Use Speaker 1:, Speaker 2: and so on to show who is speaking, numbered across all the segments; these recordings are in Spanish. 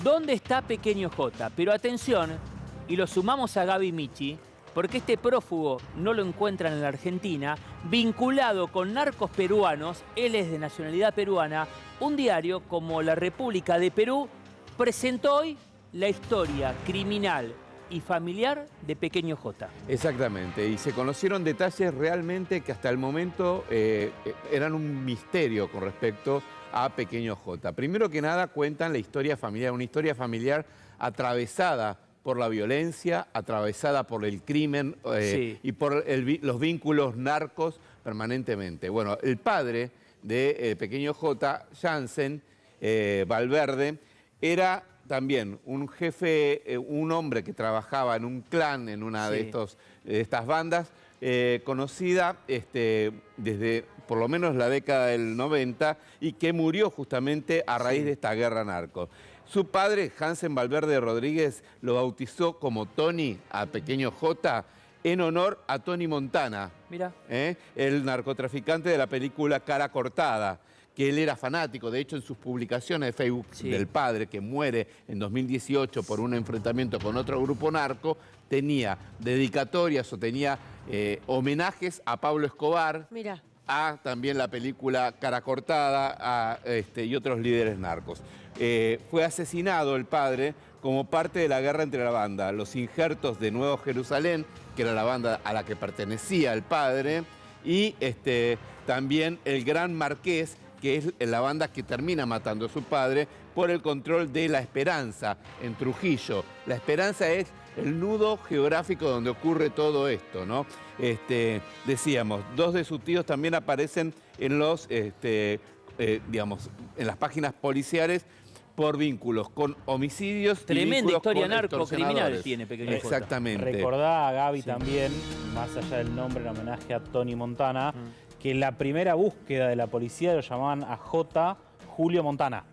Speaker 1: ¿Dónde está Pequeño J? Pero atención, y lo sumamos a Gaby Michi, porque este prófugo no lo encuentran en la Argentina, vinculado con narcos peruanos, él es de nacionalidad peruana. Un diario como La República de Perú presentó hoy la historia criminal y familiar de Pequeño J.
Speaker 2: Exactamente, y se conocieron detalles realmente que hasta el momento eran un misterio con respecto a Pequeño J. Primero que nada cuentan la historia familiar, una historia familiar atravesada por la violencia, atravesada por el crimen y por los vínculos narcos permanentemente. Bueno, el padre de Pequeño J, Jansen Valverde, era también un jefe, un hombre que trabajaba en un clan, en una de estas bandas, conocida desde por lo menos la década del 90 y que murió justamente a raíz de esta guerra narco. Su padre, Jansen Valverde Rodríguez, lo bautizó como Tony a Pequeño J en honor a Tony Montana, el narcotraficante de la película Cara Cortada, que él era fanático. De hecho, en sus publicaciones de Facebook del padre, que muere en 2018 por un enfrentamiento con otro grupo narco, tenía dedicatorias o tenía homenajes a Pablo Escobar, a también la película Cara Cortada y otros líderes narcos. Fue asesinado el padre como parte de la guerra entre la banda Los Injertos de Nuevo Jerusalén, que era la banda a la que pertenecía el padre, y también el Gran Marqués, que es la banda que termina matando a su padre por el control de La Esperanza en Trujillo. La Esperanza es el nudo geográfico donde ocurre todo esto, ¿no? Decíamos, dos de sus tíos también aparecen en los, digamos, en las páginas policiales por vínculos con homicidios.
Speaker 1: Tremenda historia narco-criminal tiene Pequeño J.
Speaker 2: Exactamente.
Speaker 3: Recordá a Gaby también, más allá del nombre, en homenaje a Tony Montana, que en la primera búsqueda de la policía lo llamaban a J. Julio Montana.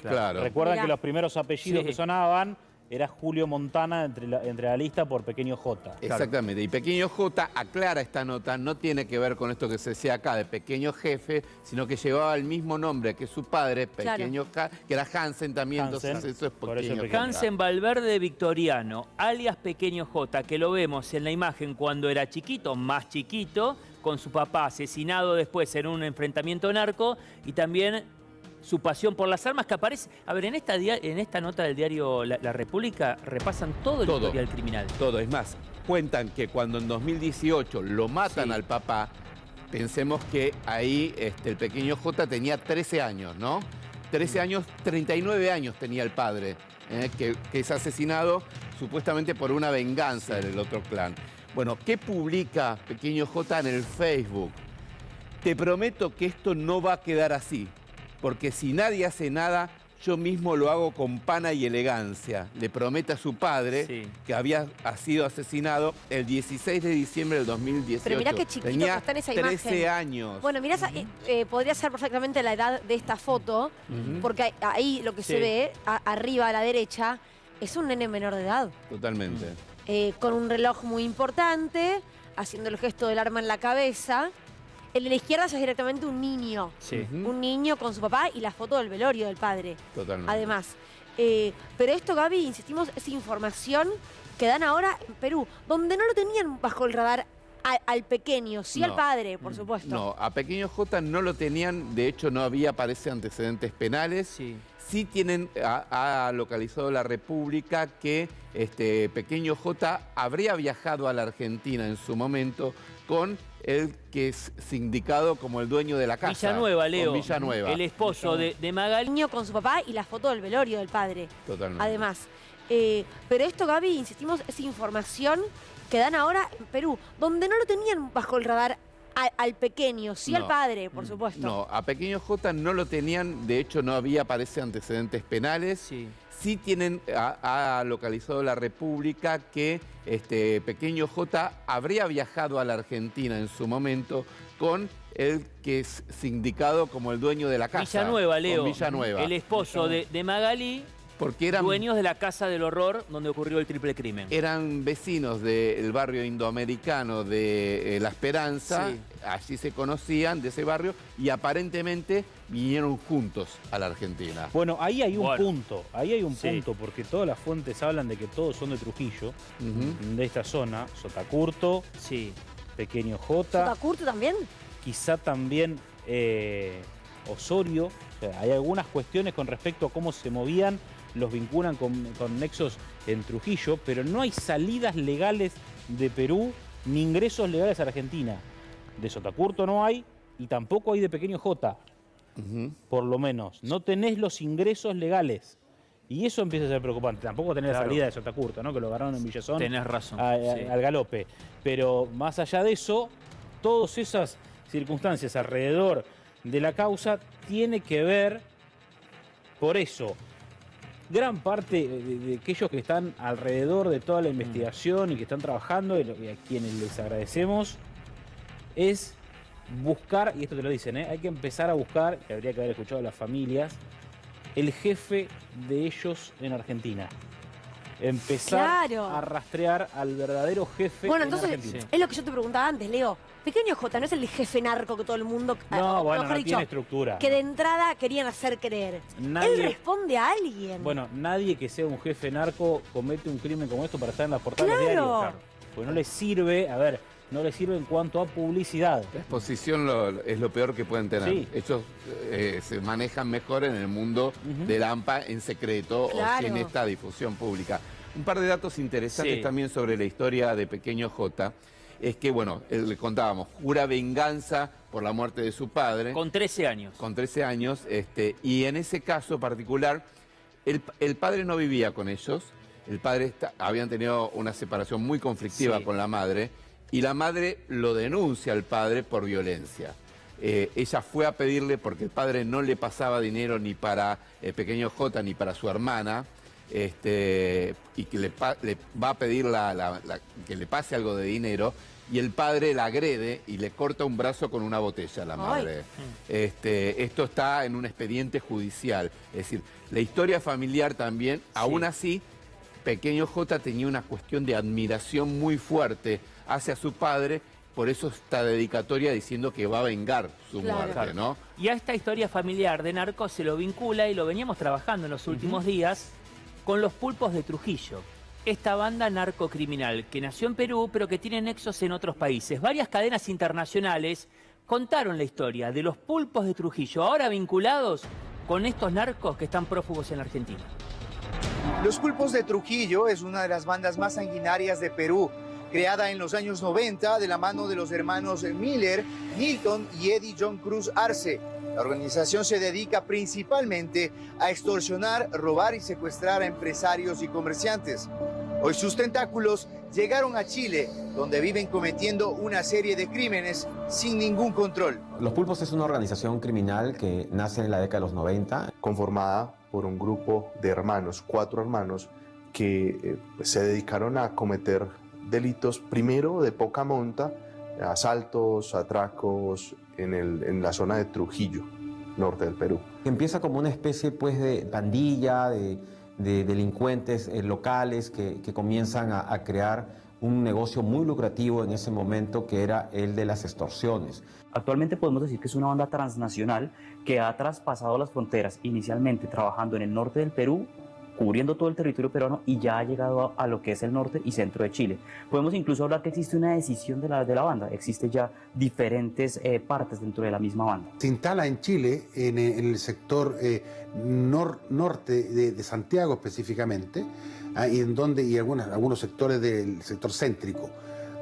Speaker 2: Claro.
Speaker 3: Recuerdan que los primeros apellidos que sonaban era Julio Montana entre la lista por Pequeño J.
Speaker 2: Exactamente. Y Pequeño J aclara esta nota, no tiene que ver con esto que se decía acá de Pequeño Jefe, sino que llevaba el mismo nombre que su padre, Pequeño J, que era Jansen también, entonces eso es Pequeño J.
Speaker 1: Jansen Valverde Victoriano, alias Pequeño J, que lo vemos en la imagen cuando era chiquito, más chiquito, con su papá asesinado después en un enfrentamiento narco, y también su pasión por las armas, que aparece. A ver, en esta nota del diario La República repasan todo el historial criminal.
Speaker 2: Todo, es más, cuentan que cuando en 2018 lo matan al papá, pensemos que ahí el Pequeño J tenía 13 años, ¿no? 13 años, 39 años tenía el padre, que es asesinado supuestamente por una venganza del otro clan. Bueno, ¿qué publica Pequeño J en el Facebook? Te prometo que esto no va a quedar así, porque si nadie hace nada, yo mismo lo hago con pana y elegancia. Le promete a su padre que había sido asesinado el 16 de diciembre del 2018.
Speaker 4: Pero mirá qué chiquito que está en esa
Speaker 2: 13 años.
Speaker 4: Bueno, mirá, podría ser perfectamente la edad de esta foto, porque ahí lo que se ve, arriba a la derecha, es un nene menor de edad.
Speaker 2: Totalmente.
Speaker 4: Con un reloj muy importante, haciendo el gesto del arma en la cabeza. El de la izquierda ya es directamente un niño. Un niño con su papá y la foto del velorio del padre.
Speaker 2: Totalmente.
Speaker 4: Además. Pero esto, Gaby, insistimos, es información que dan ahora en Perú, donde no lo tenían bajo el radar al pequeño, sí al padre, por supuesto.
Speaker 2: No, a Pequeño J no lo tenían, de hecho no había, parece, antecedentes penales. Sí tienen, ha localizado La República que Pequeño J habría viajado a la Argentina en su momento con el que es sindicado como el dueño de la casa.
Speaker 1: Villanueva, Leo.
Speaker 2: Villanueva.
Speaker 1: El esposo de Magali.
Speaker 4: Niño con su papá y la foto del velorio del padre.
Speaker 2: Totalmente.
Speaker 4: Además. Pero esto, Gaby, insistimos, es información que dan ahora en Perú, donde no lo tenían bajo el radar al pequeño, sí al padre, por supuesto.
Speaker 2: No, a Pequeño J no lo tenían, de hecho no había, parece, antecedentes penales. Sí tienen, ha localizado La República que Pequeño J habría viajado a la Argentina en su momento con el que es sindicado como el dueño de la casa.
Speaker 1: Villanueva, Leo.
Speaker 2: Villanueva.
Speaker 1: El esposo de Magali.
Speaker 2: Porque eran
Speaker 1: dueños de la Casa del Horror donde ocurrió el triple crimen.
Speaker 2: Eran vecinos del barrio indoamericano de La Esperanza,
Speaker 1: Sí.
Speaker 2: allí se conocían de ese barrio y aparentemente vinieron juntos a la Argentina.
Speaker 3: Bueno, ahí hay un
Speaker 1: Bueno.
Speaker 3: punto, ahí hay un
Speaker 1: Sí.
Speaker 3: punto, porque todas las fuentes hablan de que todos son de Trujillo,
Speaker 2: Ujú.
Speaker 3: de esta zona, Sotacurto,
Speaker 1: Sí.
Speaker 3: Pequeño Jota,
Speaker 4: ¿Sotacurto también?
Speaker 3: quizá también Osorio. O sea, hay algunas cuestiones con respecto a cómo se movían, los vinculan con nexos en Trujillo, pero no hay salidas legales de Perú ni ingresos legales a Argentina. De Sotacurto no hay y tampoco hay de Pequeño Jota,
Speaker 2: Ujú.
Speaker 3: por lo menos. No tenés los ingresos legales. Y eso empieza a ser preocupante. Tampoco tenés
Speaker 1: Claro.
Speaker 3: la salida de Sotacurto, ¿no? Que lo agarraron en Villazón
Speaker 1: Tenés razón. Sí.
Speaker 3: al galope. Pero más allá de eso, todas esas circunstancias alrededor de la causa tiene que ver, por eso, gran parte de aquellos que están alrededor de toda la investigación y que están trabajando, y a quienes les agradecemos, es buscar, y esto te lo dicen, hay que empezar a buscar, que habría que haber escuchado a las familias, el jefe de ellos en Argentina. Empezar
Speaker 4: Claro.
Speaker 3: a rastrear al verdadero jefe
Speaker 4: Bueno,
Speaker 3: en
Speaker 4: entonces,
Speaker 3: Argentina.
Speaker 4: es lo que yo te preguntaba antes, Leo. Pequeño J no es el jefe narco que todo el mundo...
Speaker 3: No,
Speaker 4: o
Speaker 3: bueno,
Speaker 4: mejor
Speaker 3: no
Speaker 4: dicho,
Speaker 3: tiene estructura.
Speaker 4: que de entrada querían hacer creer.
Speaker 3: Nadie-
Speaker 4: Él responde a alguien.
Speaker 3: Bueno, nadie que sea un jefe narco comete un crimen como esto para estar en las portadas de los
Speaker 4: Claro.
Speaker 3: diarios. Porque no le sirve, a ver, no le sirve en cuanto a publicidad.
Speaker 2: La exposición es lo peor que pueden tener.
Speaker 3: Sí.
Speaker 2: Ellos se manejan mejor en el mundo del AMPA en secreto
Speaker 4: Claro.
Speaker 2: o sin esta difusión pública. Un par de datos interesantes
Speaker 1: Sí.
Speaker 2: también sobre la historia de Pequeño J. Es que, bueno, le contábamos, jura venganza por la muerte de su padre.
Speaker 1: Con 13 años.
Speaker 2: Con 13 años, y en ese caso particular, el padre no vivía con ellos, el padre habían tenido una separación muy conflictiva
Speaker 1: Sí.
Speaker 2: con la madre, y la madre lo denuncia al padre por violencia. Ella fue a pedirle, porque el padre no le pasaba dinero ni para Pequeño J ni para su hermana, y que le va a pedir que le pase algo de dinero, y el padre la agrede y le corta un brazo con una botella a la madre. Esto está en un expediente judicial. Es decir, la historia familiar también, aún así, Pequeño J tenía una cuestión de admiración muy fuerte hacia su padre, por eso esta dedicatoria diciendo que va a vengar su
Speaker 4: Claro.
Speaker 2: muerte, ¿no?
Speaker 1: Y a esta historia familiar de narcos se lo vincula, y lo veníamos trabajando en los últimos días, con los Pulpos de Trujillo. Esta banda narcocriminal que nació en Perú, pero que tiene nexos en otros países. Varias cadenas internacionales contaron la historia de los Pulpos de Trujillo, ahora vinculados con estos narcos que están prófugos en Argentina.
Speaker 5: Los Pulpos de Trujillo es una de las bandas más sanguinarias de Perú, creada en los años 90 de la mano de los hermanos Miller, Milton y Eddie John Cruz Arce. La organización se dedica principalmente a extorsionar, robar y secuestrar a empresarios y comerciantes. Hoy sus tentáculos llegaron a Chile, donde viven cometiendo una serie de crímenes sin ningún control.
Speaker 6: Los Pulpos es una organización criminal que nace en la década de los 90.
Speaker 7: Conformada por un grupo de hermanos, 4 hermanos, que se dedicaron a cometer delitos, primero de poca monta, asaltos, atracos en la zona de Trujillo, norte del Perú.
Speaker 6: Empieza como una especie pues, de pandilla, de delincuentes locales que comienzan a crear un negocio muy lucrativo en ese momento, que era el de las extorsiones.
Speaker 8: Actualmente podemos decir que es una banda transnacional que ha traspasado las fronteras, inicialmente trabajando en el norte del Perú, cubriendo todo el territorio peruano, y ya ha llegado a lo que es el norte y centro de Chile. Podemos incluso hablar que existe una decisión de la banda, existe ya diferentes partes dentro de la misma banda.
Speaker 9: Se instala en Chile, en el sector norte de Santiago específicamente, y algunos sectores del sector céntrico,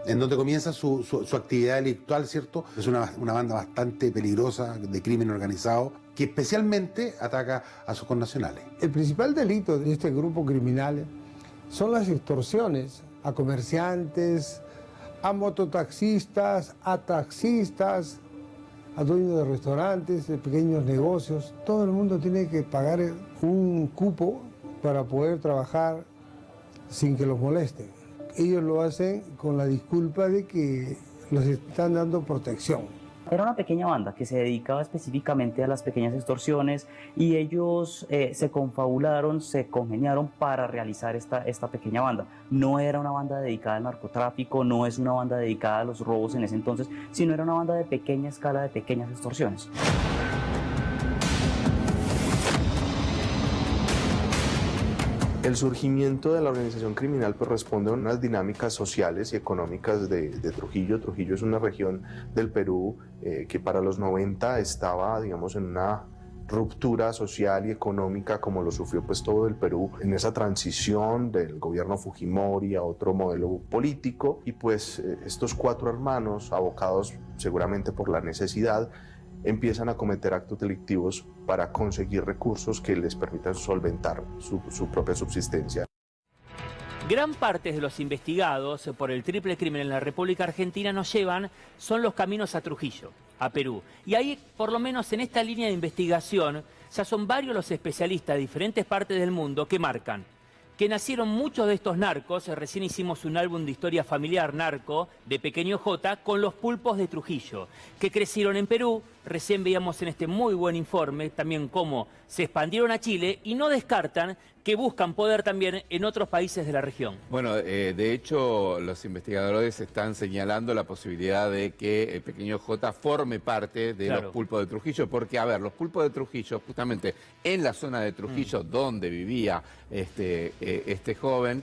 Speaker 9: en donde comienza su actividad delictual, ¿cierto? Es una banda bastante peligrosa de crimen organizado, que especialmente ataca a sus connacionales.
Speaker 10: El principal delito de este grupo criminal son las extorsiones a comerciantes, a mototaxistas, a taxistas, a dueños de restaurantes, de pequeños negocios. Todo el mundo tiene que pagar un cupo para poder trabajar sin que los molesten. Ellos lo hacen con la disculpa de que los están dando protección.
Speaker 8: Era una pequeña banda que se dedicaba específicamente a las pequeñas extorsiones y ellos se confabularon, se congeniaron para realizar esta pequeña banda. No era una banda dedicada al narcotráfico, no es una banda dedicada a los robos en ese entonces, sino era una banda de pequeña escala, de pequeñas extorsiones.
Speaker 7: El surgimiento de la organización criminal pues, responde a unas dinámicas sociales y económicas de Trujillo. Trujillo es una región del Perú que para los 90 estaba, digamos, en una ruptura social y económica como lo sufrió pues todo el Perú en esa transición del gobierno Fujimori a otro modelo político, y pues estos 4 hermanos, abocados seguramente por la necesidad, empiezan a cometer actos delictivos para conseguir recursos que les permitan solventar su propia subsistencia.
Speaker 1: Gran parte de los investigados por el triple crimen en la República Argentina nos llevan, son los caminos a Trujillo, a Perú. Y ahí, por lo menos en esta línea de investigación, ya son varios los especialistas de diferentes partes del mundo que marcan que nacieron muchos de estos narcos. Recién hicimos un álbum de historia familiar narco de Pequeño J con los pulpos de Trujillo, que crecieron en Perú. Recién veíamos en este muy buen informe también cómo se expandieron a Chile y no descartan que buscan poder también en otros países de la región.
Speaker 2: Bueno, de hecho, los investigadores están señalando la posibilidad de que el Pequeño J forme parte de los pulpos de Trujillo, porque, a ver, los pulpos de Trujillo, justamente en la zona de Trujillo, donde vivía este joven,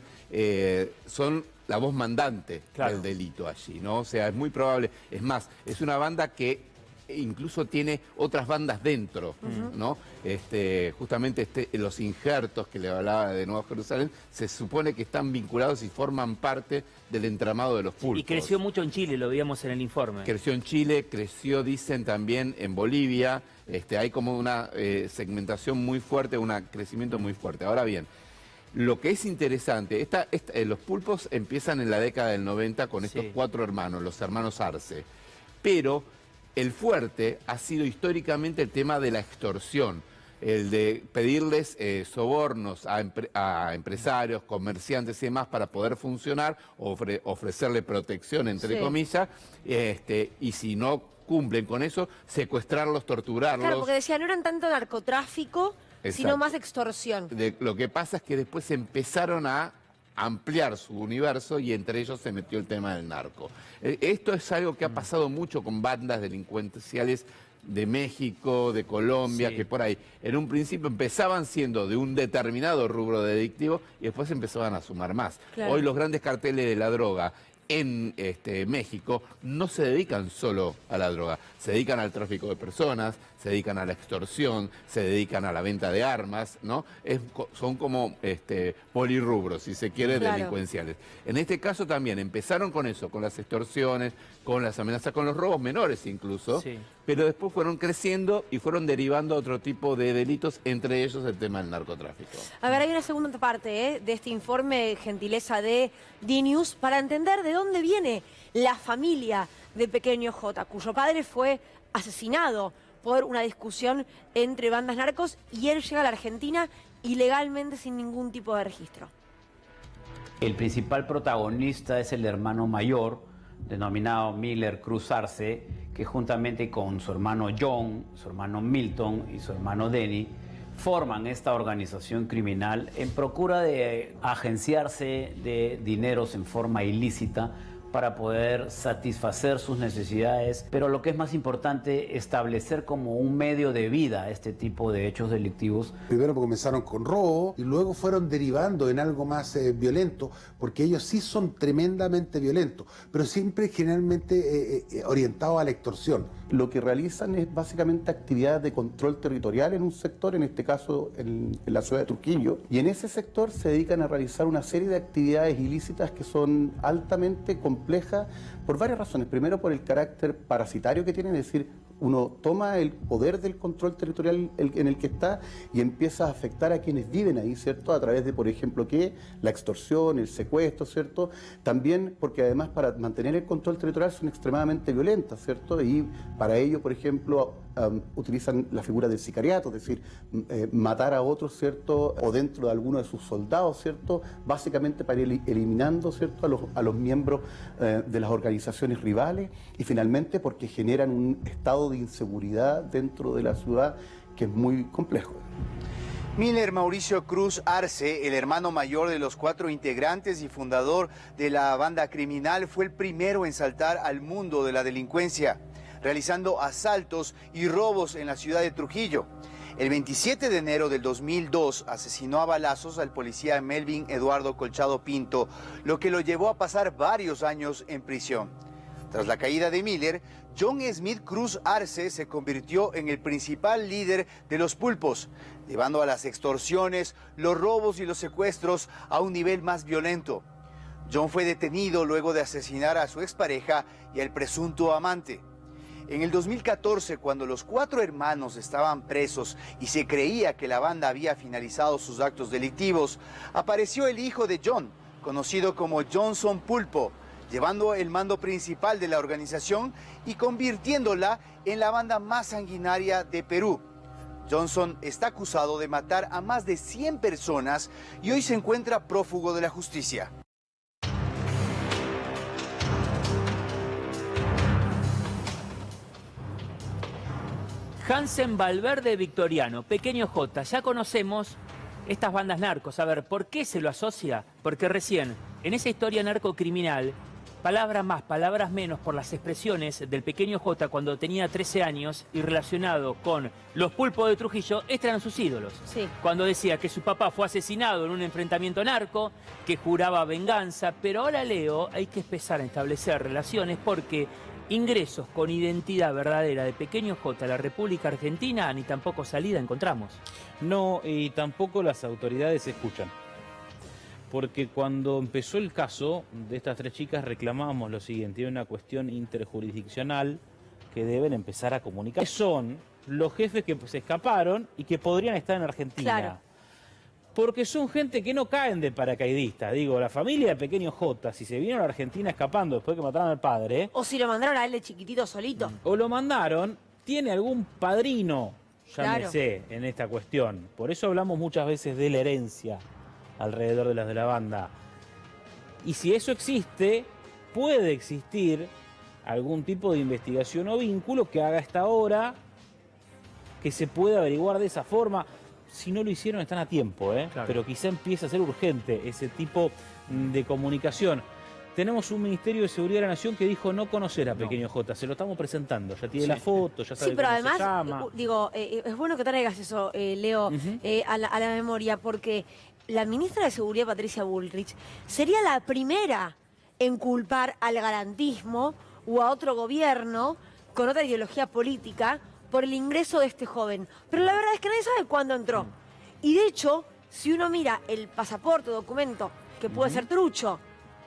Speaker 2: son la voz mandante del delito allí, ¿no? O sea, es muy probable, es más, es una banda que incluso tiene otras bandas dentro, ¿no? Justamente los injertos que le hablaba de Nueva Jerusalén, se supone que están vinculados y forman parte del entramado de los pulpos.
Speaker 1: Y creció mucho en Chile, lo veíamos en el informe.
Speaker 2: Creció en Chile, creció, dicen, también en Bolivia. Hay como una segmentación muy fuerte, un crecimiento muy fuerte. Ahora bien, lo que es interesante, los pulpos empiezan en la década del 90 con estos 4 hermanos, los hermanos Arce. Pero el fuerte ha sido históricamente el tema de la extorsión, el de pedirles sobornos a empresarios, comerciantes y demás para poder funcionar, ofrecerle protección, entre comillas, y si no cumplen con eso, secuestrarlos, torturarlos.
Speaker 4: Claro, porque decían, no eran tanto narcotráfico, sino más extorsión.
Speaker 2: Lo que pasa es que después empezaron a ampliar su universo y entre ellos se metió el tema del narco. Esto es algo que ha pasado mucho con bandas delincuenciales de México, de Colombia, que por ahí en un principio empezaban siendo de un determinado rubro delictivo y después empezaban a sumar más. Claro. Hoy los grandes carteles de la droga en México no se dedican solo a la droga, se dedican al tráfico de personas, se dedican a la extorsión, se dedican a la venta de armas, ¿no? Son como polirrubros, si se quiere, delincuenciales. En este caso también empezaron con eso, con las extorsiones, con las amenazas, con los robos menores incluso, pero después fueron creciendo y fueron derivando a otro tipo de delitos, entre ellos el tema del narcotráfico.
Speaker 4: A ver, hay una segunda parte de este informe, gentileza de DNews, para entender de dónde viene la familia de Pequeño J, cuyo padre fue asesinado por una discusión entre bandas narcos y él llega a la Argentina ilegalmente sin ningún tipo de registro.
Speaker 11: El principal protagonista es el hermano mayor, denominado Miller Cruz Arce, que juntamente con su hermano John, su hermano Milton y su hermano Denny forman esta organización criminal en procura de agenciarse de dineros en forma ilícita para poder satisfacer sus necesidades, pero lo que es más importante, establecer como un medio de vida este tipo de hechos delictivos.
Speaker 9: Primero comenzaron con robo y luego fueron derivando en algo más violento, porque ellos sí son tremendamente violentos, pero siempre generalmente orientados a la extorsión.
Speaker 12: Lo que realizan es básicamente actividades de control territorial en un sector, en este caso en la ciudad de Trujillo, y en ese sector se dedican a realizar una serie de actividades ilícitas que son altamente complejas por varias razones. Primero, por el carácter parasitario que tienen, es decir, uno toma el poder del control territorial en el que está y empieza a afectar a quienes viven ahí, ¿cierto? A través de, por ejemplo, ¿qué? La extorsión, el secuestro, ¿cierto? También porque además para mantener el control territorial son extremadamente violentas, ¿cierto? Y para ello, por ejemplo, utilizan la figura del sicariato, es decir, matar a otros, ¿cierto? O dentro de alguno de sus soldados, ¿cierto? Básicamente para ir eliminando, ¿cierto? A los miembros de las organizaciones rivales, y finalmente porque generan un estado de inseguridad dentro de la ciudad que es muy complejo.
Speaker 5: Miller Mauricio Cruz Arce, el hermano mayor de los 4 integrantes y fundador de la banda criminal, fue el primero en saltar al mundo de la delincuencia, realizando asaltos y robos en la ciudad de Trujillo. El 27 de enero del 2002 asesinó a balazos al policía Melvin Eduardo Colchado Pinto, lo que lo llevó a pasar varios años en prisión. Tras la caída de Miller, John Smith Cruz Arce se convirtió en el principal líder de los pulpos, llevando a las extorsiones, los robos y los secuestros a un nivel más violento. John fue detenido luego de asesinar a su expareja y al presunto amante. En el 2014, cuando los 4 hermanos estaban presos y se creía que la banda había finalizado sus actos delictivos, apareció el hijo de John, conocido como Johnson Pulpo, llevando el mando principal de la organización y convirtiéndola en la banda más sanguinaria de Perú. Johnson está acusado de matar a más de 100 personas y hoy se encuentra prófugo de la justicia.
Speaker 1: Hansen Valverde Victoriano, Pequeño J. Ya conocemos estas bandas narcos. A ver, ¿por qué se lo asocia? Porque recién, en esa historia narcocriminal, palabras más, palabras menos por las expresiones del Pequeño J cuando tenía 13 años y relacionado con los pulpos de Trujillo, estos eran sus ídolos.
Speaker 4: Sí.
Speaker 1: Cuando decía que su papá fue asesinado en un enfrentamiento narco, que juraba venganza, pero ahora Leo, hay que empezar a establecer relaciones porque ingresos con identidad verdadera de Pequeño J a la República Argentina ni tampoco salida encontramos.
Speaker 3: No, y tampoco las autoridades escuchan. Porque cuando empezó el caso de estas 3 chicas reclamábamos lo siguiente: hay una cuestión interjurisdiccional que deben empezar a comunicar. Son los jefes que se escaparon y que podrían estar en Argentina.
Speaker 4: Claro.
Speaker 3: Porque son gente que no caen de paracaidistas. Digo, la familia de Pequeño J, si se vino a la Argentina escapando después que mataron al padre...
Speaker 4: O si lo mandaron a él de chiquitito solito.
Speaker 3: O lo mandaron, tiene algún padrino, llámese,
Speaker 4: Claro.
Speaker 3: en esta cuestión. Por eso hablamos muchas veces de la herencia alrededor de las de la banda. Y si eso existe, puede existir algún tipo de investigación o vínculo que haga esta hora que se pueda averiguar de esa forma. Si no lo hicieron, están a tiempo,
Speaker 1: Claro.
Speaker 3: Pero quizá empiece a ser urgente ese tipo de comunicación. Tenemos un Ministerio de Seguridad de la Nación que dijo no conocer a Pequeño J. Se lo estamos presentando, ya tiene la foto, ya sabe
Speaker 4: Sí, pero
Speaker 3: cómo se
Speaker 4: además,
Speaker 3: llama.
Speaker 4: es bueno que traigas eso, Leo, a la memoria, porque la ministra de Seguridad, Patricia Bullrich, sería la primera en culpar al garantismo o a otro gobierno con otra ideología política por el ingreso de este joven. Pero la verdad es que nadie sabe cuándo entró. Y de hecho, si uno mira el pasaporte o documento, que puede ser trucho,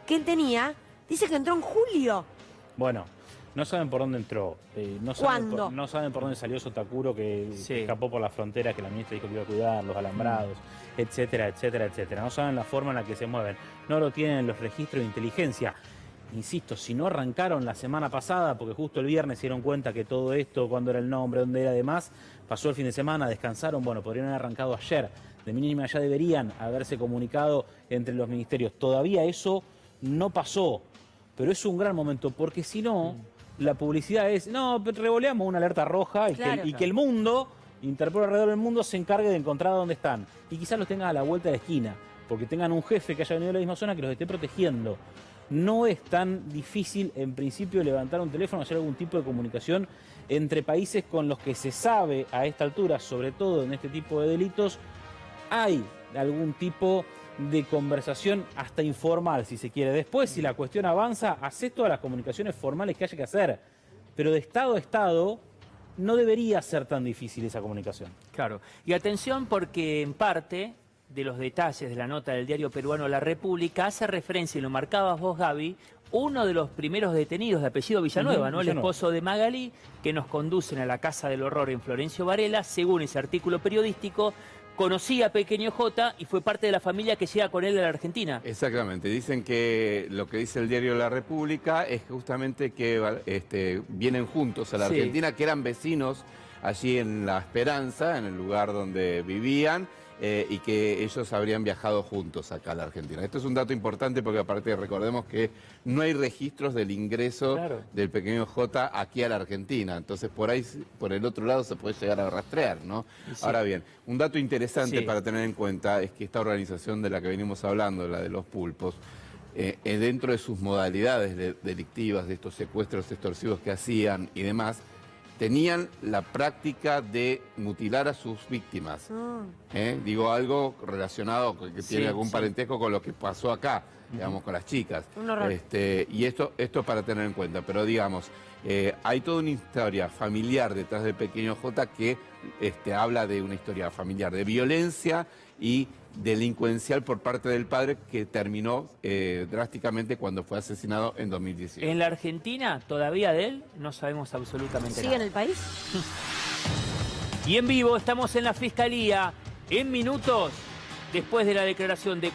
Speaker 4: que él tenía, dice que entró en julio.
Speaker 3: Bueno, no saben por dónde entró. No saben
Speaker 4: ¿Cuándo?
Speaker 3: no saben por dónde salió Sotakuro, que escapó por la frontera, que la ministra dijo que iba a cuidar, los alambrados, etcétera, etcétera, etcétera. No saben la forma en la que se mueven. No lo tienen en los registros de inteligencia. Insisto, si no arrancaron la semana pasada, porque justo el viernes se dieron cuenta que todo esto, cuándo era el nombre, dónde era demás, pasó el fin de semana, descansaron, bueno, podrían haber arrancado ayer. De mínima ya deberían haberse comunicado entre los ministerios. Todavía eso no pasó, pero es un gran momento, porque si no, la publicidad es, no, revoleamos una alerta roja y,
Speaker 4: Claro.
Speaker 3: que el mundo, Interpol alrededor del mundo, se encargue de encontrar dónde están. Y quizás los tengan a la vuelta de la esquina, porque tengan un jefe que haya venido de la misma zona que los esté protegiendo. No es tan difícil, en principio, levantar un teléfono, hacer algún tipo de comunicación entre países con los que se sabe a esta altura, sobre todo en este tipo de delitos, hay algún tipo de conversación hasta informal, si se quiere. Después, si la cuestión avanza, hace todas las comunicaciones formales que haya que hacer. Pero de Estado a Estado no debería ser tan difícil esa comunicación.
Speaker 1: Claro. Y atención porque en parte de los detalles de la nota del diario peruano La República hace referencia, y lo marcabas vos, Gaby, uno de los primeros detenidos de apellido Villanueva, ¿no? El
Speaker 3: Villanueva.
Speaker 1: esposo de Magalí, que nos conducen a la Casa del Horror en Florencio Varela, según ese artículo periodístico, conocía a Pequeño J y fue parte de la familia que llega con él a la Argentina.
Speaker 2: Exactamente, dicen que lo que dice el diario La República es justamente que vienen juntos a la
Speaker 1: Sí.
Speaker 2: Argentina, que eran vecinos allí en La Esperanza, en el lugar donde vivían, y que ellos habrían viajado juntos acá a la Argentina. Esto es un dato importante porque aparte recordemos que no hay registros del ingreso
Speaker 1: Claro.
Speaker 2: del Pequeño J aquí a la Argentina, entonces por ahí, por el otro lado se puede llegar a rastrear, ¿no?
Speaker 1: Sí.
Speaker 2: Ahora bien, un dato interesante
Speaker 1: Sí.
Speaker 2: para tener en cuenta es que esta organización de la que venimos hablando, la de los pulpos, dentro de sus modalidades delictivas, de estos secuestros extorsivos que hacían y demás, tenían la práctica de mutilar a sus víctimas. Digo, algo relacionado, que
Speaker 1: Sí,
Speaker 2: tiene algún
Speaker 1: sí.
Speaker 2: parentesco con lo que pasó acá, digamos, con las chicas.
Speaker 4: Un horror.
Speaker 2: Y esto para tener en cuenta, pero digamos, hay toda una historia familiar detrás de Pequeño J que habla de una historia familiar de violencia y delincuencial por parte del padre que terminó drásticamente cuando fue asesinado en 2018.
Speaker 1: En la Argentina, todavía de él, no sabemos absolutamente
Speaker 4: ¿Sigue
Speaker 1: nada.
Speaker 4: en el país?
Speaker 1: Y en vivo estamos en la Fiscalía, en minutos, después de la declaración de